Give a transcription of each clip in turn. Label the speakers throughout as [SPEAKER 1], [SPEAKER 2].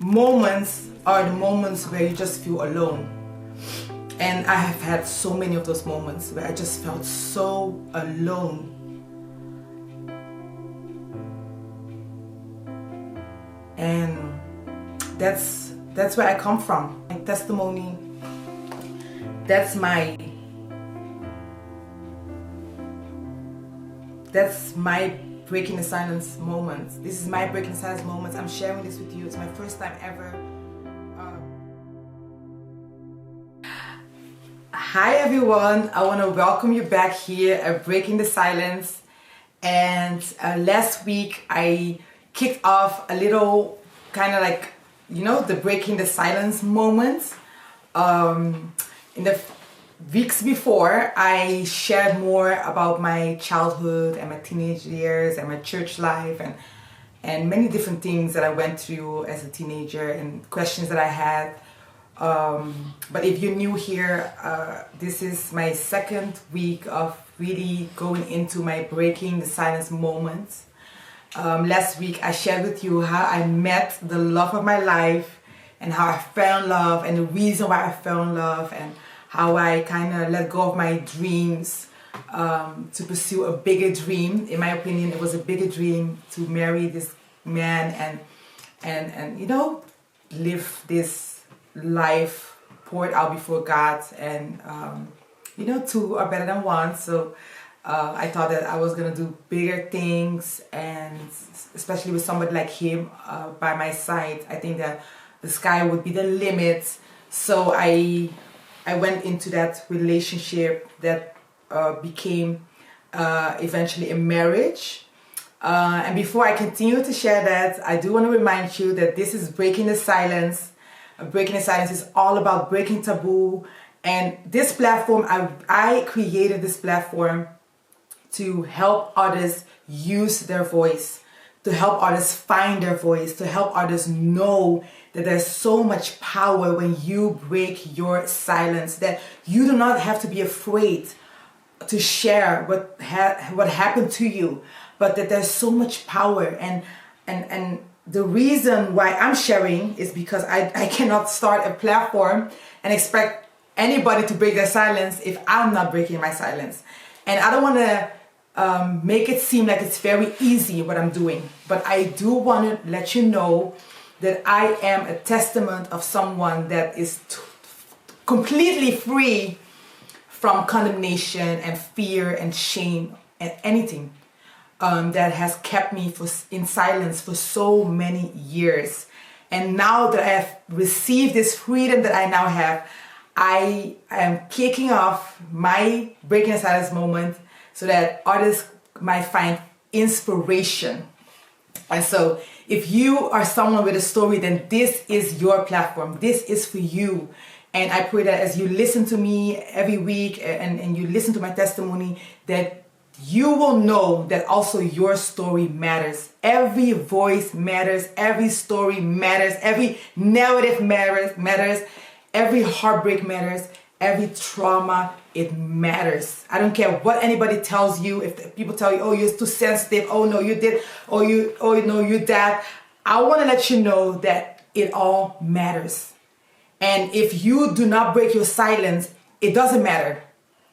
[SPEAKER 1] moments are the moments where you just feel alone. And I have had so many of those moments where I just felt so alone. And that's where I come from. My testimony, that's my breaking the silence moments. This is my breaking the silence moments. I'm sharing this with you. It's my first time ever. Hi everyone, I want to welcome you back here at Breaking the Silence. And last week I kicked off a little kind of like, the Breaking the Silence moments. In the weeks before, I shared more about my childhood and my teenage years and my church life and many different things that I went through as a teenager and questions that I had. But if you're new here, this is my second week of really going into my Breaking the Silence moments. Last week I shared with you how I met the love of my life and how I fell in love and the reason why I fell in love and how I kind of let go of my dreams to pursue a bigger dream. In my opinion, it was a bigger dream to marry this man and live this life poured out before God, and two are better than one. So I thought that I was gonna do bigger things, and especially with somebody like him by my side, I think that the sky would be the limit. So I went into that relationship that became eventually a marriage. And before I continue to share that, I do want to remind you that this is Breaking the Silence. Breaking the Silence is all about breaking taboo. And this platform, I created this platform to help others use their voice, to help others find their voice, to help others know that there's so much power when you break your silence, that you do not have to be afraid to share what happened to you, but that there's so much power. And the reason why I'm sharing is because I cannot start a platform and expect anybody to break their silence if I'm not breaking my silence. And I don't want to make it seem like it's very easy what I'm doing, but I do want to let you know that I am a testament of someone that is completely free from condemnation and fear and shame and anything that has kept me in silence for so many years. And now that I have received this freedom that I now have, I am kicking off my Breaking the Silence moment so that others might find inspiration. And so if you are someone with a story, then this is your platform. This is for you. And I pray that as you listen to me every week and you listen to my testimony, that you will know that also your story matters. Every voice matters. Every story matters. Every narrative matters. Every heartbreak matters. Every trauma, it matters. I don't care what anybody tells you. If people tell you, oh, you're too sensitive. Oh, no, you did. Oh, no, you that. I want to let you know that it all matters. And if you do not break your silence, it doesn't matter.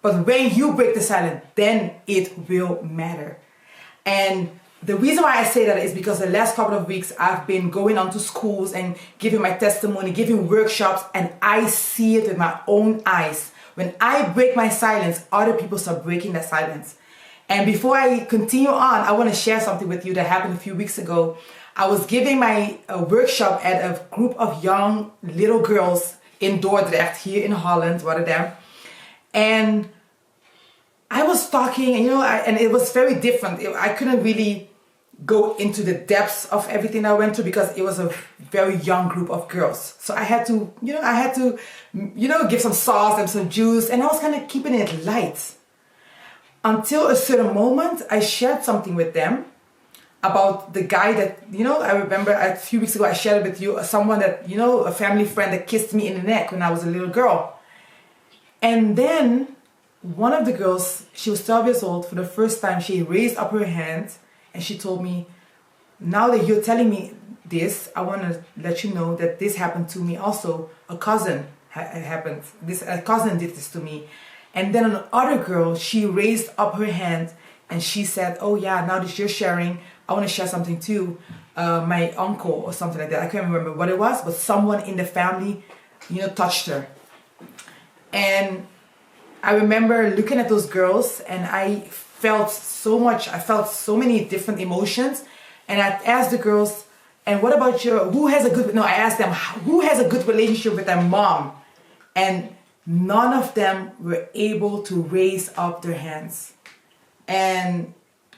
[SPEAKER 1] But when you break the silence, then it will matter. And the reason why I say that is because the last couple of weeks I've been going on to schools and giving my testimony, giving workshops, and I see it with my own eyes. When I break my silence, other people start breaking their silence. And before I continue on, I want to share something with you that happened a few weeks ago. I was giving my workshop at a group of young little girls in Dordrecht, here in Holland, Rotterdam. And I was talking, and it was very different. I couldn't really go into the depths of everything I went through because it was a very young group of girls. So I had to give some sauce and some juice, and I was kind of keeping it light. Until a certain moment, I shared something with them about the guy that, I remember a few weeks ago I shared with you, someone that, a family friend that kissed me in the neck when I was a little girl. And then one of the girls, she was 12 years old, for the first time she raised up her hand and she told me, now that you're telling me this, I want to let you know that this happened to me also. A cousin happened. A cousin did this to me. And then another girl, she raised up her hand and she said, oh yeah, now that you're sharing, I want to share something too. My uncle or something like that. I can't remember what it was, but someone in the family, touched her. And I remember looking at those girls and I felt so many different emotions. And I asked the girls, and what about I asked them, who has a good relationship with their mom? And none of them were able to raise up their hands. And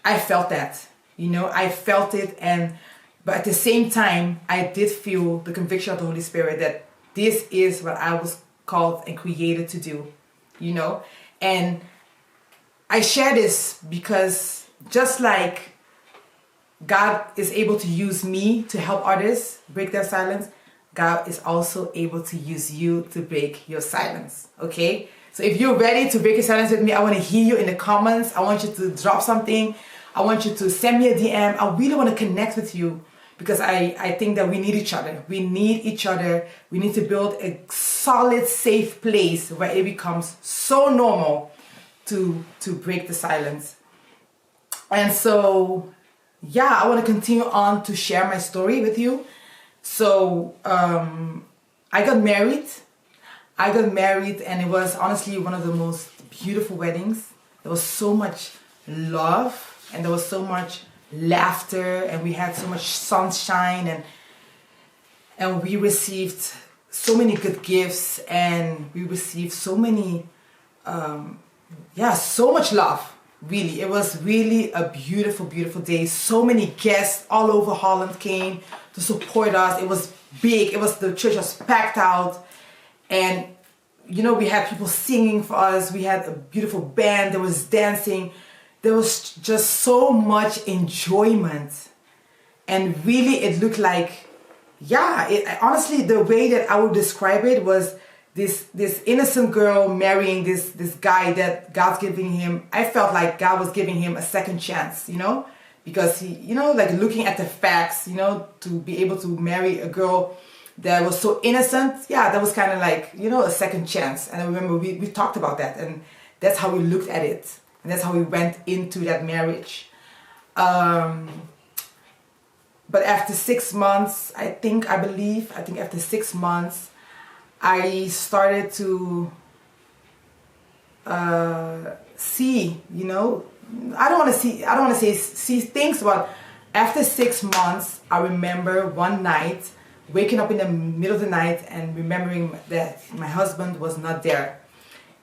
[SPEAKER 1] I felt that, I felt it. But at the same time, I did feel the conviction of the Holy Spirit that this is what I was called and created to do, And I share this because just like God is able to use me to help others break their silence, God is also able to use you to break your silence, okay? So if you're ready to break your silence with me, I want to hear you in the comments. I want you to drop something. I want you to send me a DM. I really want to connect with you because I think that we need each other. We need each other. We need to build a solid, safe place where it becomes so normal to break the silence. And so, yeah, I want to continue on to share my story with you. So I got married and it was honestly one of the most beautiful weddings. There was so much love and there was so much laughter and we had so much sunshine and we received so many good gifts and we received so many, so much love. Really, it was really a beautiful, beautiful day. So many guests all over Holland came to support us. It was big. The church was packed out. And, we had people singing for us. We had a beautiful band. There was dancing. There was just so much enjoyment. And really, it looked like, honestly, the way that I would describe it was this innocent girl marrying this guy that God's giving him. I felt like God was giving him a second chance, because he, like looking at the facts, to be able to marry a girl that was so innocent. Yeah, that was kind of like, a second chance. And I remember we talked about that and that's how we looked at it. And that's how we went into that marriage. But after 6 months, I think after 6 months, I started to see, I don't want to say see things, but after 6 months, I remember one night waking up in the middle of the night and remembering that my husband was not there.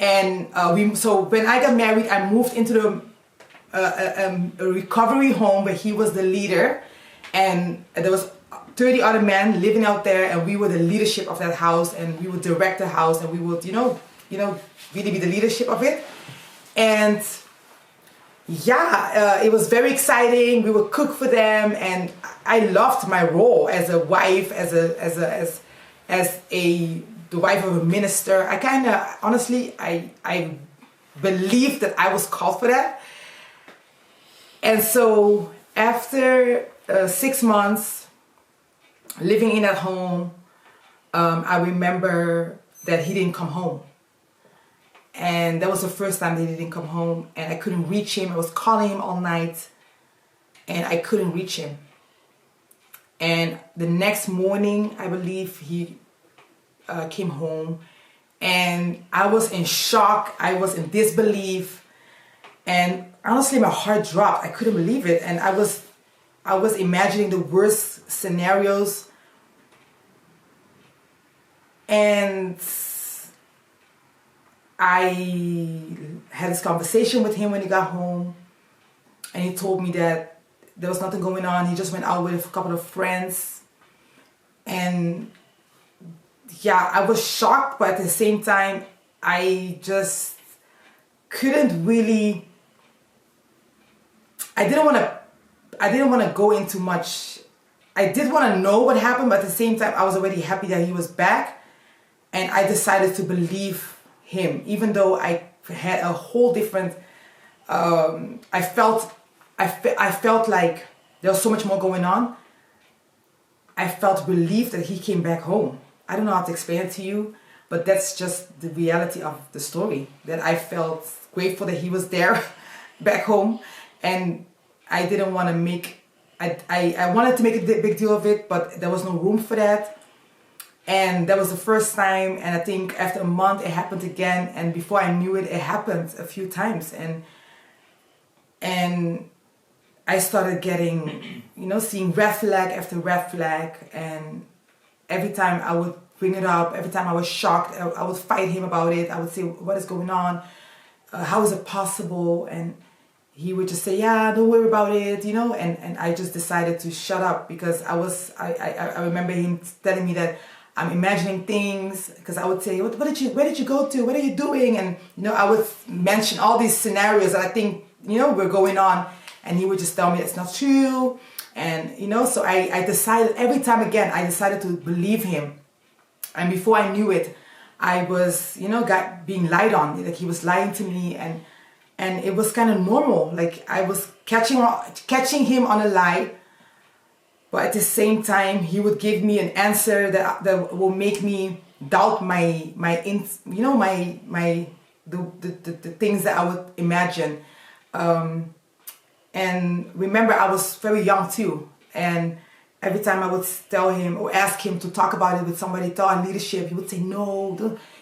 [SPEAKER 1] And so when I got married, I moved into a recovery home where he was the leader, and there was 30 other men living out there, and we were the leadership of that house, and we would direct the house, and we would, really be the leadership of it. And it was very exciting. We would cook for them, and I loved my role as a wife, as the wife of a minister. I kind of, honestly, I believed that I was called for that. And so after 6 months living in that home, I remember that he didn't come home. And that was the first time that he didn't come home, and I couldn't reach him. I was calling him all night and I couldn't reach him. And the next morning, I believe he came home, and I was in shock. I was in disbelief, and honestly my heart dropped. I couldn't believe it, and I was imagining the worst scenarios. And I had this conversation with him when he got home, and he told me that there was nothing going on. He just went out with a couple of friends. And I was shocked, but at the same time, I just couldn't really, I didn't want to go into much. I did want to know what happened, but at the same time, I was already happy that he was back. And I decided to believe him, even though I had a whole different, I felt like there was so much more going on, I felt relieved that he came back home. I don't know how to explain it to you, but that's just the reality of the story, that I felt grateful that he was there back home. And I didn't want to make, I wanted to make a big deal of it, but there was no room for that. And that was the first time, and I think after a month it happened again, and before I knew it, it happened a few times. And I started getting, seeing red flag after red flag, and every time I would bring it up, every time I was shocked, I would fight him about it. I would say, what is going on? How is it possible? And he would just say, yeah, don't worry about it, and I just decided to shut up, because I remember him telling me that I'm imagining things, because I would say, where did you go to? What are you doing? And, I would mention all these scenarios that I think, were going on, and he would just tell me it's not true. And, so I decided, every time again, I decided to believe him. And before I knew it, I was, being lied on, like he was lying to me, and it was kind of normal. Like I was catching him on a lie, but at the same time, he would give me an answer that will make me doubt the things that I would imagine. And remember, I was very young too, and every time I would tell him or ask him to talk about it with somebody, tell our leadership, he would say, no,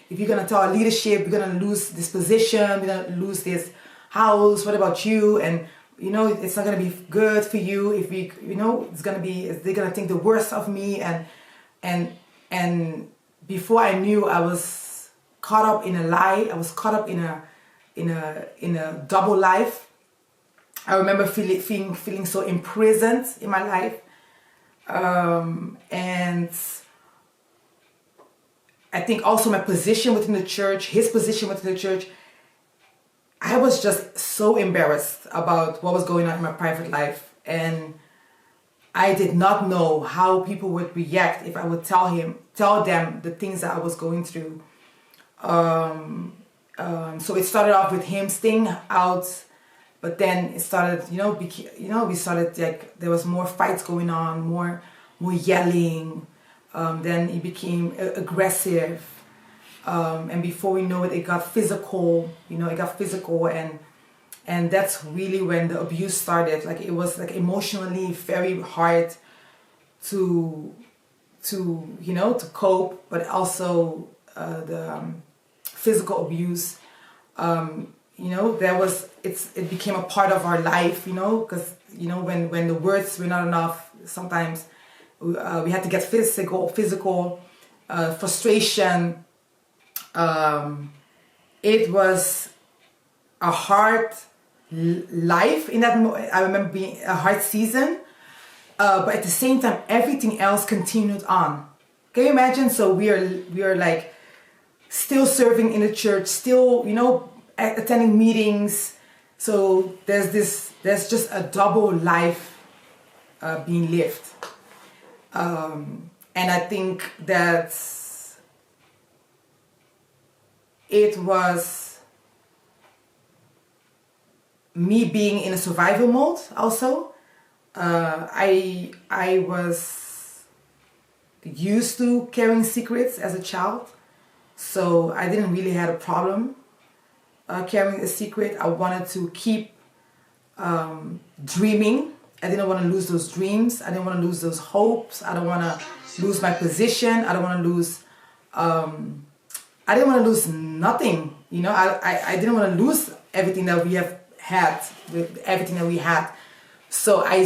[SPEAKER 1] if you're gonna tell our leadership, you're gonna lose this position, you're gonna lose this house, what about you? And it's not gonna be good for you if we, they're gonna think the worst of me. And before I knew, I was caught up in a lie. I was caught up in a double life. I remember feeling so imprisoned in my life. And I think also my position within the church, his position within the church, I was just so embarrassed about what was going on in my private life. And I did not know how people would react if I would tell them the things that I was going through. So it started off with him staying out, but then it started, we started, like, there was more fights going on, more yelling. Then it became aggressive. And before we know it, it got physical, and that's really when the abuse started. Like, it was like emotionally very hard to cope, but also the physical abuse. It became a part of our life, because when the words were not enough, sometimes we had to get physical frustration. It was a hard life in that I remember being a hard season, but at the same time everything else continued on. Can you imagine? So we are like still serving in the church, still attending meetings. So there's just a double life being lived, and I think that it was me being in a survival mode also. I was used to carrying secrets as a child, so I didn't really have a problem carrying a secret. I wanted to keep dreaming. I didn't want to lose those dreams. I didn't want to lose those hopes. I don't want to lose my position. I don't want to lose nothing. I didn't want to lose everything that we have had, everything that we had. So I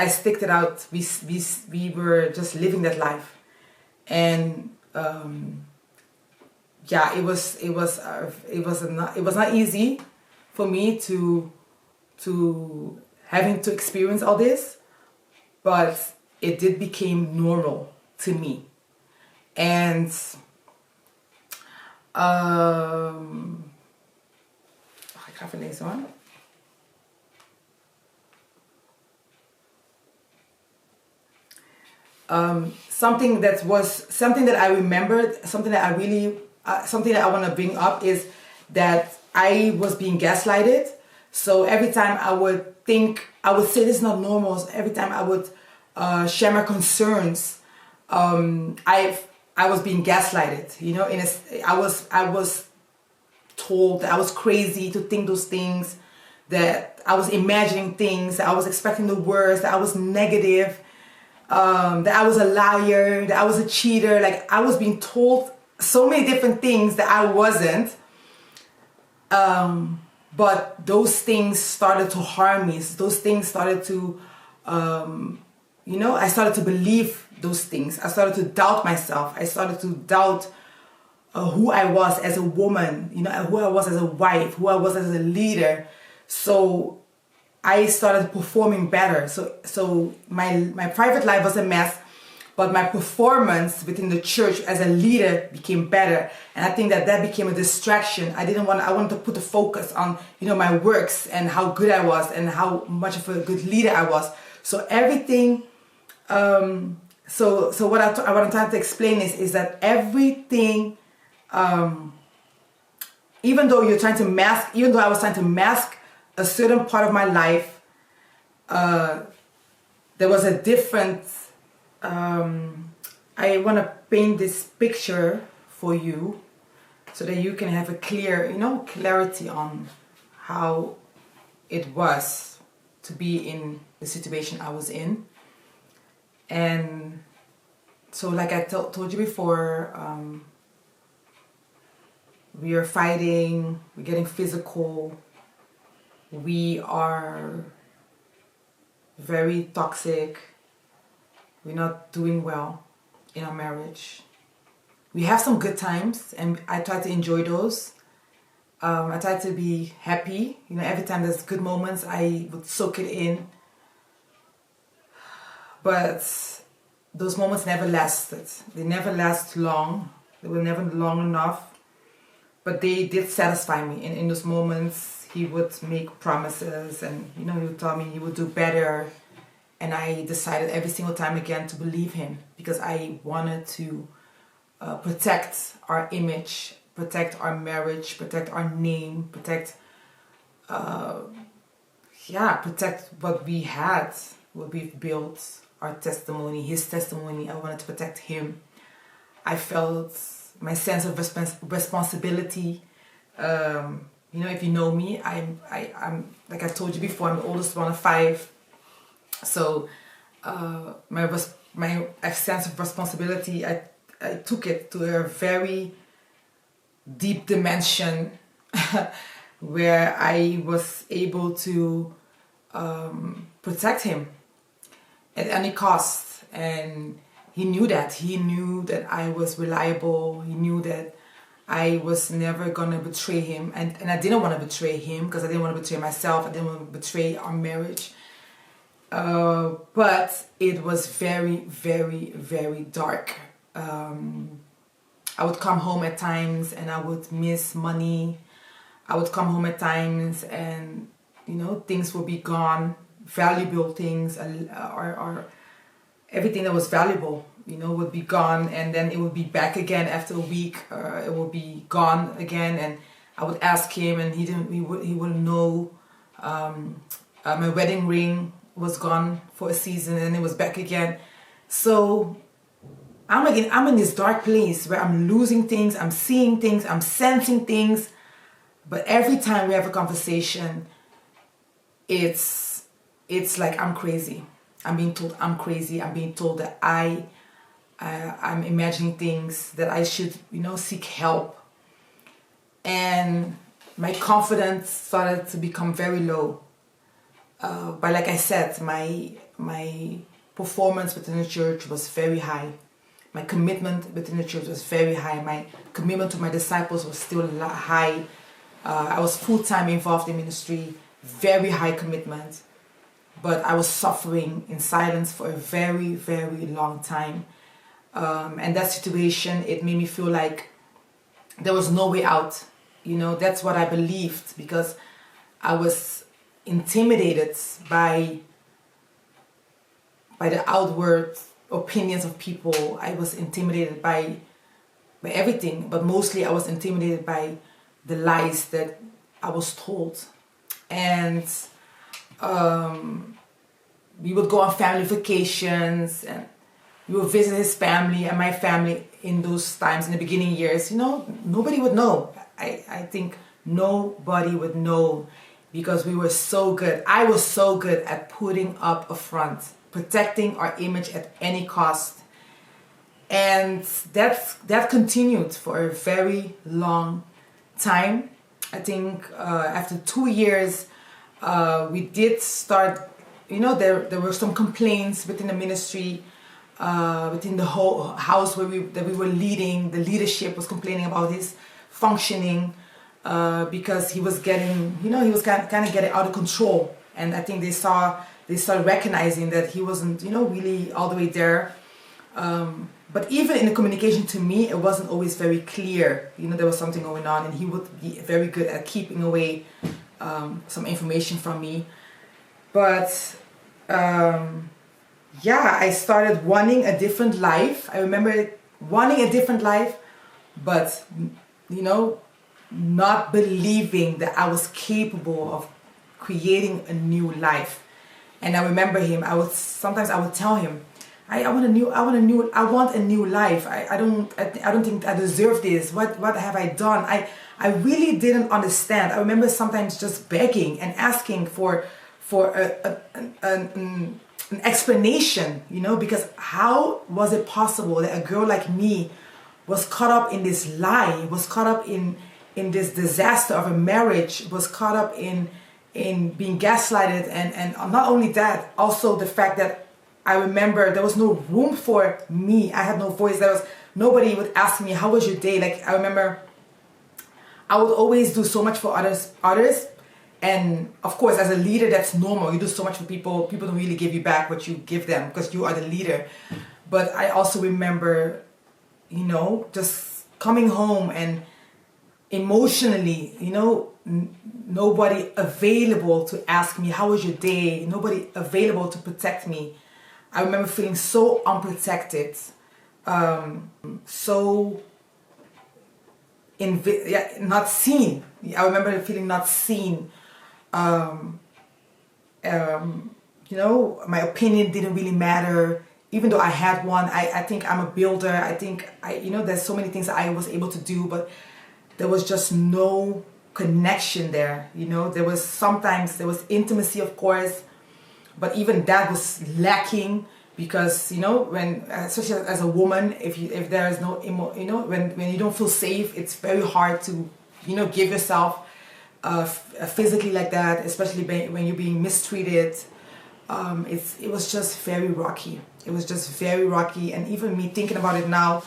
[SPEAKER 1] sticked it out. We were just living that life, and it was not easy for me to having to experience all this, but it did become normal to me. And ik ga even lezen hoor. Something that I remembered, something that I want to bring up is that I was being gaslighted. So every time I would say this is not normal. So every time I would share my concerns, I was being gaslighted. You know, I was told that I was crazy to think those things, that I was imagining things, that I was expecting the worst, that I was negative, that I was a liar, that I was a cheater. Like, I was being told so many different things that I wasn't. But those things started to harm me. Those things started to, I started to believe those things. I started to doubt myself. I started to doubt who I was as a woman, who I was as a wife, who I was as a leader. So I started performing better. So my private life was a mess, but my performance within the church as a leader became better. And I think that became a distraction. I wanted to put the focus on, my works and how good I was and how much of a good leader I was. So everything, so what I'm trying to explain is that everything, even though I was trying to mask a certain part of my life, there was a different, I want to paint this picture for you so that you can have a clarity on how it was to be in the situation I was in. And so, like I told you before, we are fighting, we're getting physical, we are very toxic, we're not doing well in our marriage. We have some good times and I try to enjoy those. I try to be happy. Every time there's good moments, I would soak it in. But those moments never lasted. They never last long. They were never long enough. But they did satisfy me. And in those moments, he would make promises and, he would tell me he would do better. And I decided every single time again to believe him because I wanted to protect our image, protect our marriage, protect our name, protect what we had, what we've built, our testimony, his testimony. I wanted to protect him. I felt my sense of responsibility. If you know me, I'm like I told you before, I'm the oldest one of 5. So my sense of responsibility, I took it to a very deep dimension where I was able to protect him at any cost. And he knew that I was reliable. He knew that I was never gonna betray him, and I didn't want to betray him because I didn't want to betray myself. I didn't want to betray our marriage. But it was very, very, very dark. I would come home at times and I would miss money. I would come home at times and things would be gone, valuable things, or everything that was valuable, would be gone, and then it would be back again after a week. It would be gone again, and I would ask him, and he wouldn't know. My wedding ring was gone for a season, and it was back again. So I'm in this dark place where I'm losing things, I'm seeing things, I'm sensing things, but every time we have a conversation, it's like I'm crazy. I'm being told I'm crazy. I'm being told that I'm imagining things, that I should, seek help. And my confidence started to become very low. But like I said, my performance within the church was very high. My commitment within the church was very high. My commitment to my disciples was still high. I was full-time involved in ministry, very high commitment. But I was suffering in silence for a very, very long time. And that situation, it made me feel like there was no way out. That's what I believed, because I was intimidated by the outward opinions of people. I was intimidated by everything, but mostly I was intimidated by the lies that I was told. and we would go on family vacations, and we would visit his family and my family in those times in the beginning years. You know, nobody would know. I think nobody would know, because we were so good. I was so good at putting up a front, protecting our image at any cost. And that continued for a very long time. I think after 2 years, we did start, you know, there were some complaints within the ministry, within the whole house that we were leading. The leadership was complaining about his functioning, because he was getting, you know, he was kind of getting out of control. And I think they started recognizing that he wasn't, you know, really all the way there. But even in the communication to me, it wasn't always very clear. You know, there was something going on, and he would be very good at keeping away some information from me. But yeah, I started wanting a different life. I remember wanting a different life, but, you know, not believing that I was capable of creating a new life. And I remember him. Sometimes I would tell him, I want a new life. I don't think I deserve this. What have I done? I really didn't understand. I remember sometimes just begging and asking for an explanation, you know, because how was it possible that a girl like me was caught up in this lie, was caught up in this disaster of a marriage, was caught up in being gaslighted, and not only that, also the fact that I remember there was no room for me. I had no voice. Nobody would ask me, how was your day? Like, I remember I would always do so much for others. And of course, as a leader, that's normal. You do so much for people. People don't really give you back what you give them, because you are the leader. But I also remember, you know, just coming home and emotionally, you know, nobody available to ask me, how was your day? Nobody available to protect me. I remember feeling so unprotected, so not seen. I remember feeling not seen. You know, my opinion didn't really matter, even though I had one. I think I'm a builder. I think you know, there's so many things I was able to do, but there was just no connection there. You know, there was intimacy, of course, but even that was lacking, because, you know, when, especially as a woman, if there is no you know, when you don't feel safe, it's very hard to, you know, give yourself physically like that, especially when you're being mistreated. It was just very rocky. It was just very rocky, and even me thinking about it now,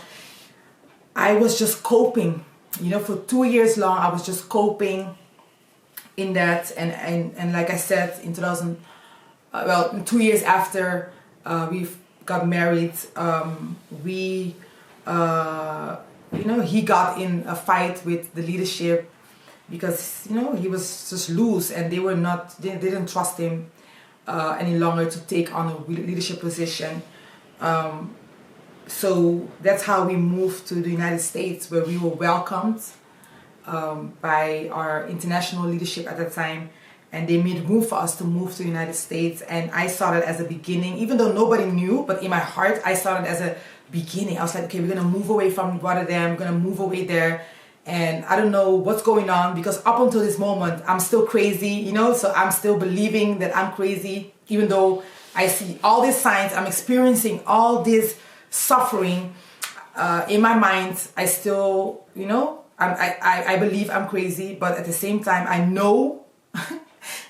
[SPEAKER 1] I was just coping. You know, for 2 years long, I was just coping in that, and like I said, in 2 years after we got married, you know, he got in a fight with the leadership, because, you know, he was just loose, and they didn't trust him any longer to take on a leadership position. So that's how we moved to the United States, where we were welcomed by our international leadership at that time, and they made room for us to move to the United States. And I saw it as a beginning, even though nobody knew, but in my heart I saw it as a beginning. I was like, okay, we're gonna move away from Rotterdam, we're gonna move away there, and I don't know what's going on, because up until this moment I'm still crazy, you know, so I'm still believing that I'm crazy, even though I see all these signs, I'm experiencing all this suffering. In my mind, I still, you know, I believe I'm crazy, but at the same time I know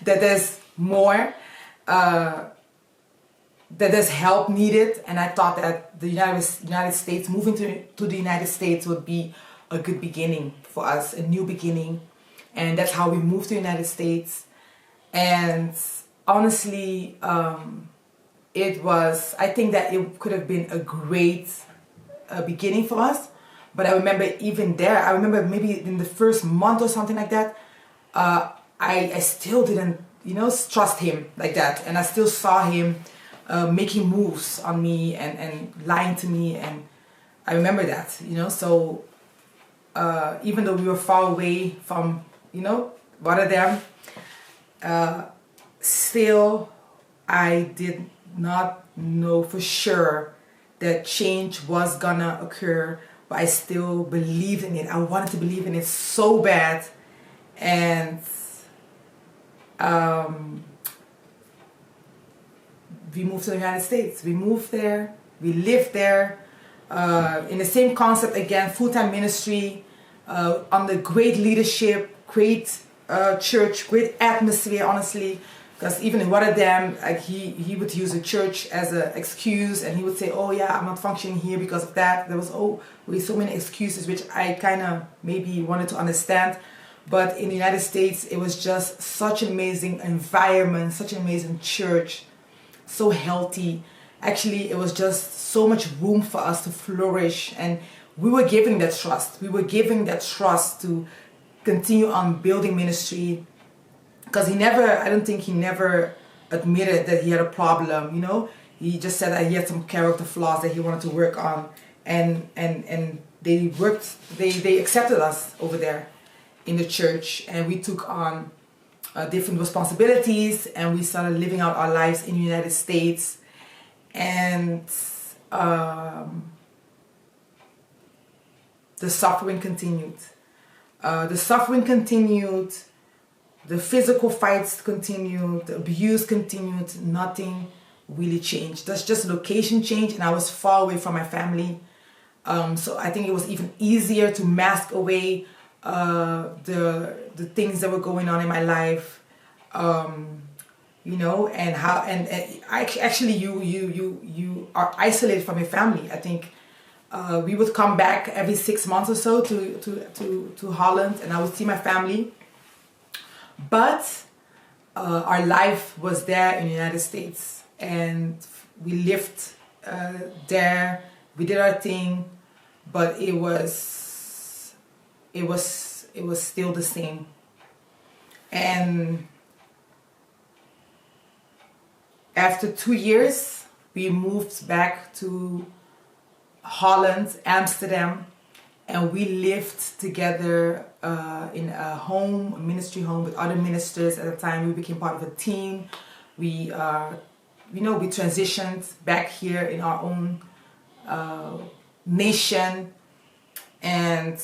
[SPEAKER 1] that there's more, that there's help needed. And I thought that the United States, moving to the United States would be a good beginning for us, a new beginning. And that's how we moved to the United States. And honestly, I think that it could have been a great beginning for us. But I remember even there, I remember maybe in the first month or something like that, I still didn't, you know, trust him like that. And I still saw him making moves on me and lying to me. And I remember that, you know. So even though we were far away from, you know, Rotterdam, Still, I did not know for sure that change was gonna occur, but I still believed in it. I wanted to believe in it so bad. And we moved to the United States. We moved there, we lived there, in the same concept again, full-time ministry, under great leadership, great church, great atmosphere, honestly. Because even in Rotterdam, like he would use a church as an excuse, and he would say, oh yeah, I'm not functioning here because of that. There was so many excuses, which I kind of maybe wanted to understand. But in the United States, it was just such an amazing environment, such an amazing church, so healthy. Actually, it was just so much room for us to flourish, and we were given that trust. We were given that trust to continue on building ministry. Because I don't think he never admitted that he had a problem, you know. He just said that he had some character flaws that he wanted to work on, and they accepted us over there in the church, and we took on different responsibilities, and we started living out our lives in the United States, and the suffering continued. The physical fights continued, the abuse continued, nothing really changed. That's just location change, and I was far away from my family. So I think it was even easier to mask away the things that were going on in my life, you know, and how actually you are isolated from your family. I think we would come back every 6 months or so to Holland, and I would see my family. But our life was there in the United States, and we lived there. We did our thing, but it was still the same. And after 2 years, we moved back to Holland, Amsterdam. And we lived together in a ministry home with other ministers at the time. We became part of a team. We transitioned back here in our own nation. And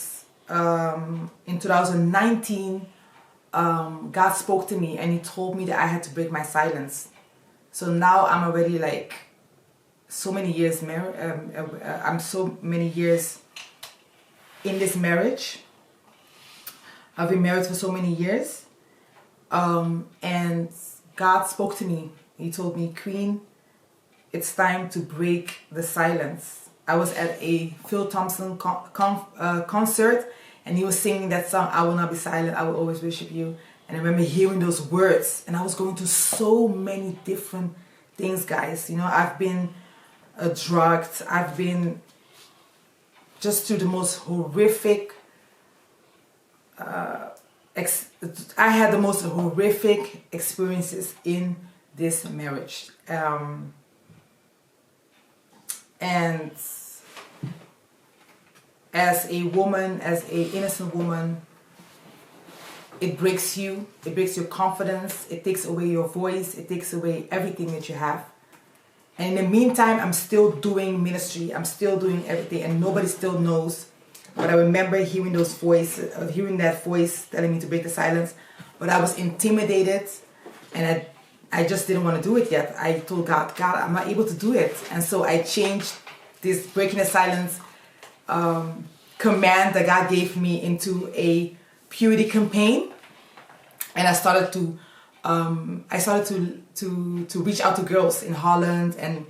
[SPEAKER 1] in 2019, God spoke to me, and He told me that I had to break my silence. So now I'm already like so many years married. I'm so many years in this marriage. I've been married for so many years, and God spoke to me. He told me, Queen, it's time to break the silence. I was at a Phil Thompson concert, and he was singing that song, I Will Not Be Silent, I Will Always Worship You. And I remember hearing those words, and I was going through so many different things, guys. You know, I've been drugged, I've been just through the most horrific, I had the most horrific experiences in this marriage. And as a woman, as an innocent woman, it breaks you, it breaks your confidence, it takes away your voice, it takes away everything that you have. And in the meantime, I'm still doing ministry. I'm still doing everything, and nobody still knows. But I remember hearing that voice telling me to break the silence. But I was intimidated, and I just didn't want to do it yet. I told God, I'm not able to do it. And so I changed this breaking the silence command that God gave me into a purity campaign, and I started to reach out to girls in Holland, and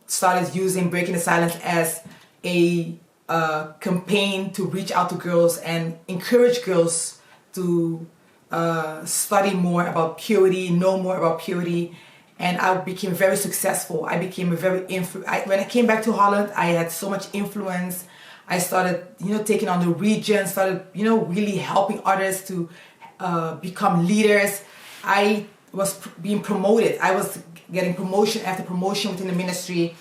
[SPEAKER 1] started using Breaking the Silence as a campaign to reach out to girls and encourage girls to study more about purity, know more about purity. And I became very successful. I became when I came back to Holland, I had so much influence. I started, taking on the region, started, really helping others to become leaders. I was being promoted. I was getting promotion after promotion within the ministry.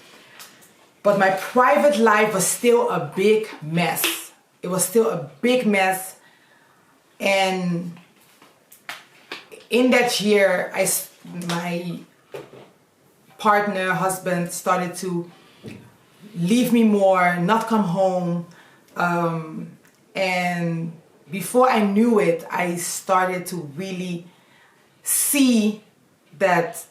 [SPEAKER 1] But my private life was still a big mess. It was still a big mess. And in that year, my partner, husband started to leave me more, not come home. And before I knew it, I started to really see that,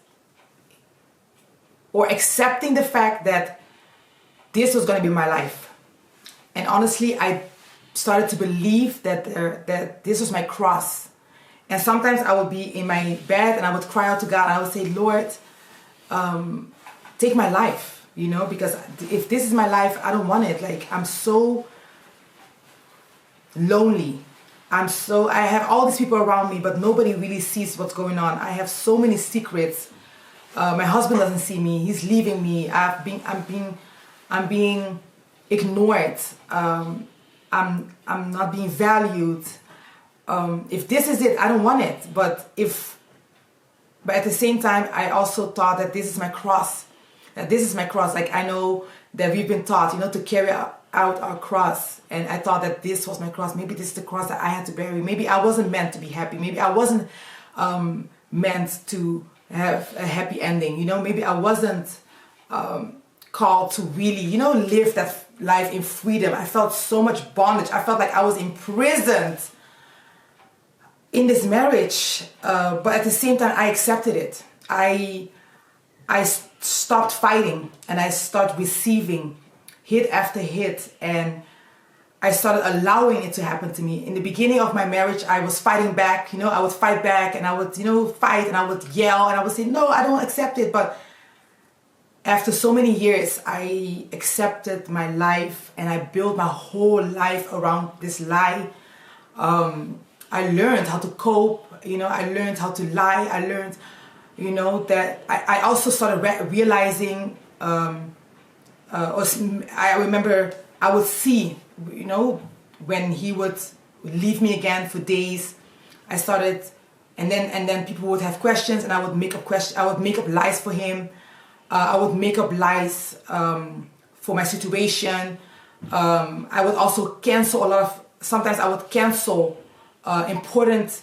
[SPEAKER 1] or accepting the fact that this was going to be my life. And honestly, I started to believe that this was my cross. And sometimes I would be in my bed and I would cry out to God and I would say, Lord, take my life, you know, because if this is my life, I don't want it. Like, I'm so lonely. I have all these people around me, but nobody really sees what's going on. I have so many secrets. My husband doesn't see me. He's leaving me. I'm being ignored. I'm not being valued. If this is it, I don't want it. But at the same time, I also thought that this is my cross. Like, I know that we've been taught, you know, to carry out our cross. And I thought that this was my cross. Maybe this is the cross that I had to bear. Maybe I wasn't meant to be happy. Maybe I wasn't meant to have a happy ending. You know, maybe I wasn't called to really, you know, live that life in freedom. I felt so much bondage. I felt like I was imprisoned in this marriage. But at the same time, I accepted it. I stopped fighting and I started receiving hit after hit, and I started allowing it to happen to me. In the beginning of my marriage, I was fighting back, you know, I would fight back and I would, you know, fight and I would yell and I would say, no, I don't accept it. But after so many years, I accepted my life and I built my whole life around this lie. I learned how to cope, you know, I learned how to lie. I learned, you know, that I also started realizing, I remember I would see, you know, when he would leave me again for days, I started, and then people would have questions and I would make up lies for him. I would make up lies for my situation. I would also cancel sometimes I would cancel important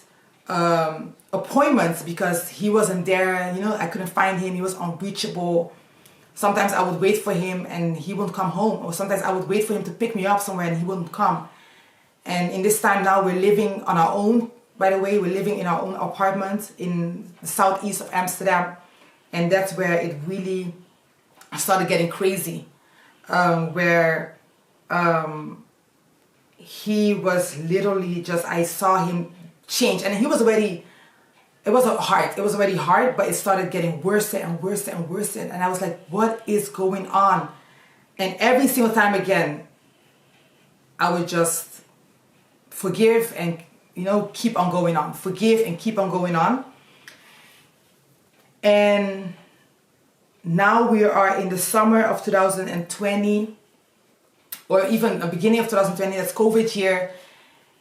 [SPEAKER 1] appointments because he wasn't there, you know, I couldn't find him, he was unreachable. Sometimes I would wait for him and he wouldn't come home, or sometimes I would wait for him to pick me up somewhere and he wouldn't come. And in this time now, we're living on our own. By the way, we're living in our own apartment in the southeast of Amsterdam, and that's where it really started getting crazy, where he was literally just, I saw him change, and he was already, it was already hard, but it started getting worse and worse and worse. And I was like, what is going on? And every single time again, I would just forgive and, you know, keep on going on. Forgive and keep on going on. And now we are in the summer of 2020, or even the beginning of 2020, that's COVID year.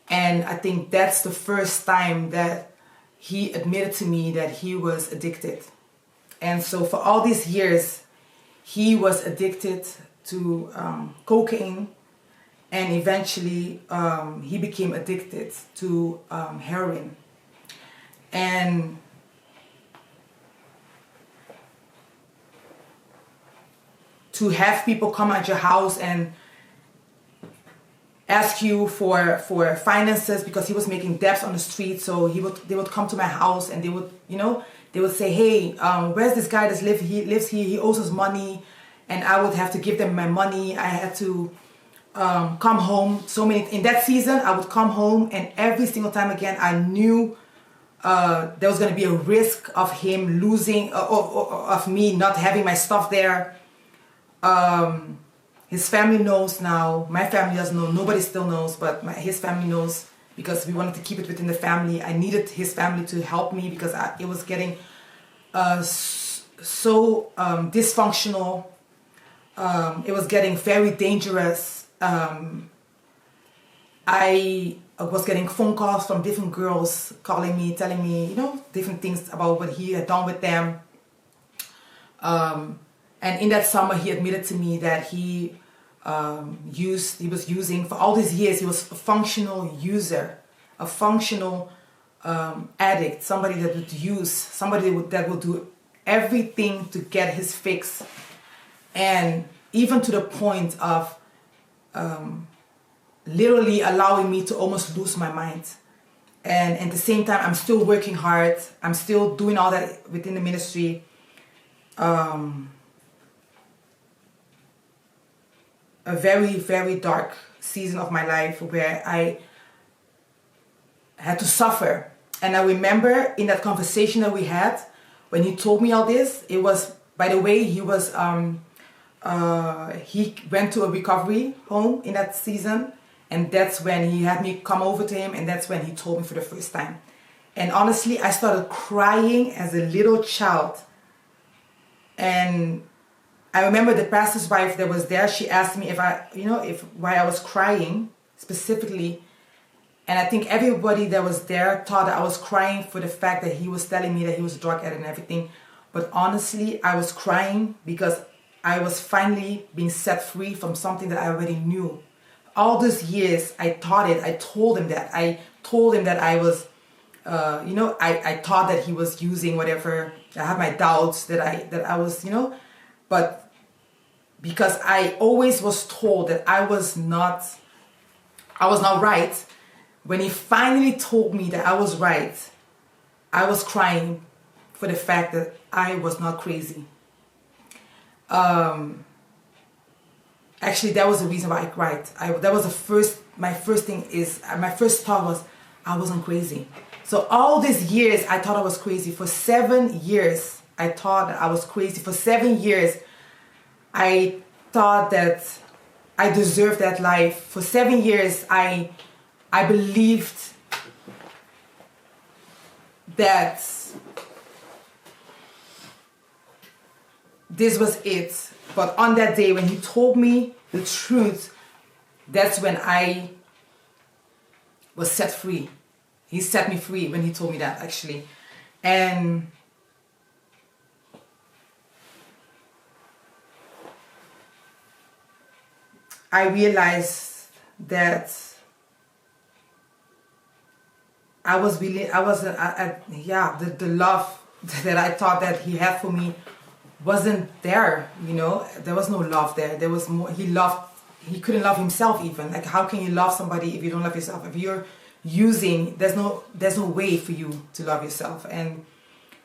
[SPEAKER 1] And I think that's the first time that he admitted to me that he was addicted. And so for all these years, he was addicted to cocaine, and eventually he became addicted to heroin. And to have people come at your house and ask you for finances, because he was making debts on the street. So they would come to my house and they would, you know, they would say, hey, where's this guy that lives here, he owes us money. And I would have to give them my money. I had to come home. In that season, I would come home, and every single time again, I knew there was going to be a risk of him losing, of me not having my stuff there. His family knows now. My family doesn't know. Nobody still knows, but his family knows, because we wanted to keep it within the family. I needed his family to help me because it was getting so dysfunctional. It was getting very dangerous. I was getting phone calls from different girls calling me, telling me, you know, different things about what he had done with them. And in that summer, he admitted to me that he was using, for all these years, he was a functional user, a functional addict, somebody that would use, somebody that would do everything to get his fix, and even to the point of literally allowing me to almost lose my mind. And at the same time, I'm still working hard. I'm still doing all that within the ministry. A very, very dark season of my life where I had to suffer. And I remember in that conversation that we had, when he told me all this, it was, by the way, he went to a recovery home in that season. And that's when he had me come over to him, and that's when he told me for the first time. And honestly, I started crying as a little child. And I remember the pastor's wife that was there, she asked me why I was crying specifically. And I think everybody that was there thought that I was crying for the fact that he was telling me that he was a drug addict and everything. But honestly, I was crying because I was finally being set free from something that I already knew. All those years, I taught it. I told him that. I told him that I was, I thought that he was using whatever. I had my doubts that I was, but because I always was told that I was not right. When he finally told me that I was right, I was crying for the fact that I was not crazy. Actually, that was the reason why I cried. My first thought was, I wasn't crazy. So all these years, I thought I was crazy. For 7 years, I thought that I was crazy. For 7 years, I thought that I deserved that life. For 7 years, I believed that this was it. But on that day, when he told me the truth, that's when I was set free. He set me free when he told me that, actually. And I realized that the love that I thought that he had for me wasn't there, there was no love there. There was more. He couldn't love himself even. Like, how can you love somebody if you don't love yourself? If you're using, there's no way for you to love yourself. And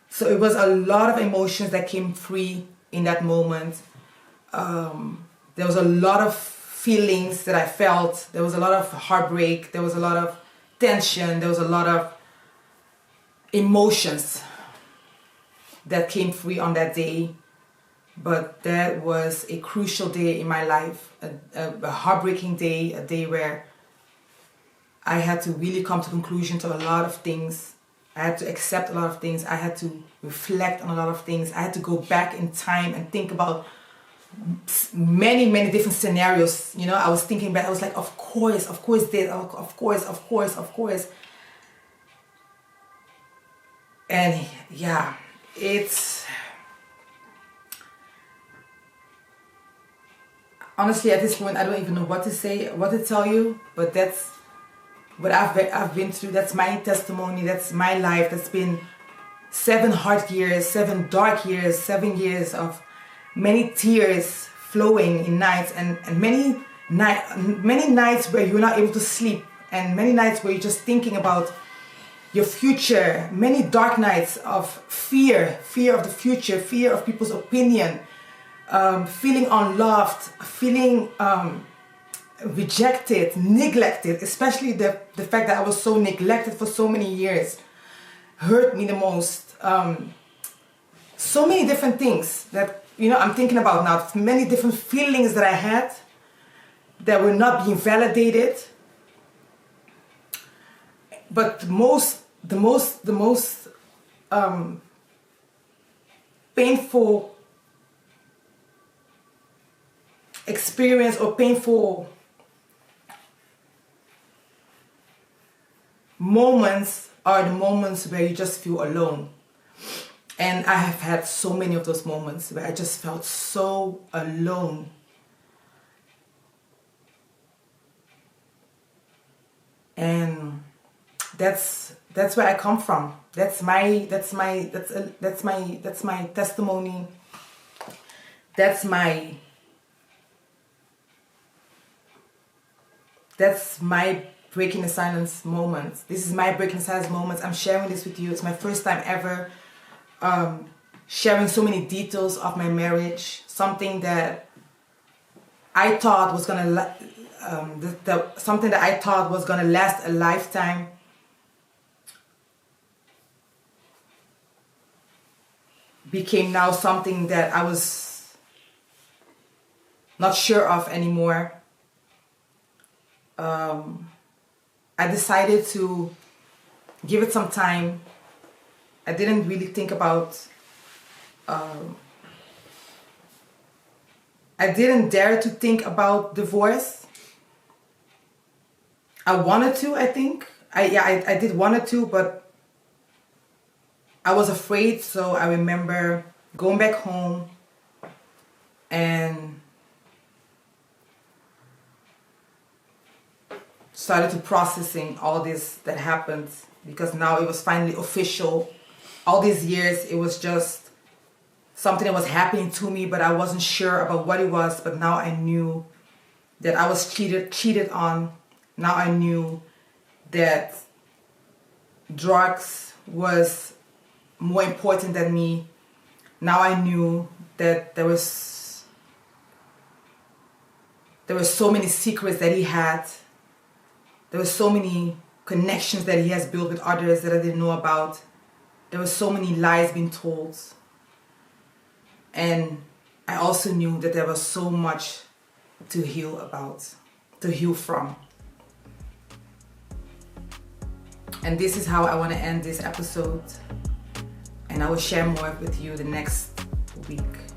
[SPEAKER 1] so it was a lot of emotions that came free in that moment. There was a lot of feelings that I felt. There was a lot of heartbreak. There was a lot of tension. There was a lot of emotions that came free on that day. But that was a crucial day in my life, a heartbreaking day, a day where I had to really come to conclusion to a lot of things. I had to accept a lot of things. I had to reflect on a lot of things. I had to go back in time and think about many, many different scenarios. I was thinking back, I was like, of course this, of course. And yeah, honestly, at this point, I don't even know what to say, what to tell you, but that's what I've been through. That's my testimony. That's my life. That's been 7 hard years, 7 dark years, 7 years of many tears flowing in nights, and many nights where you're not able to sleep, and many nights where you're just thinking about your future. Many dark nights of fear of the future, fear of people's opinion. Feeling unloved, feeling rejected, neglected, especially the fact that I was so neglected for so many years hurt me the most. So many different things that I'm thinking about now, many different feelings that I had that were not being validated. But the most painful experience or painful moments are the moments where you just feel alone. And I have had so many of those moments where I just felt so alone. And that's that's where I come from. That's my testimony. That's my breaking the silence moments. This is my breaking the silence moments. I'm sharing this with you. It's my first time ever sharing so many details of my marriage. Something that I thought was gonna something that I thought was gonna last a lifetime. Became now something that I was not sure of anymore. I decided to give it some time. I didn't really think about, I didn't dare to think about divorce. I wanted to, I think. I did wanted to, but I was afraid. So I remember going back home and started to processing all this that happened, because now it was finally official. All these years it was just something that was happening to me, but I wasn't sure about what it was. But now I knew that I was cheated on. Now I knew that drugs was more important than me. Now I knew that there were so many secrets that he had. There were so many connections that he has built with others that I didn't know about. There were so many lies being told. And I also knew that there was so much to heal from. And this is how I want to end this episode. And I will share more with you the next week.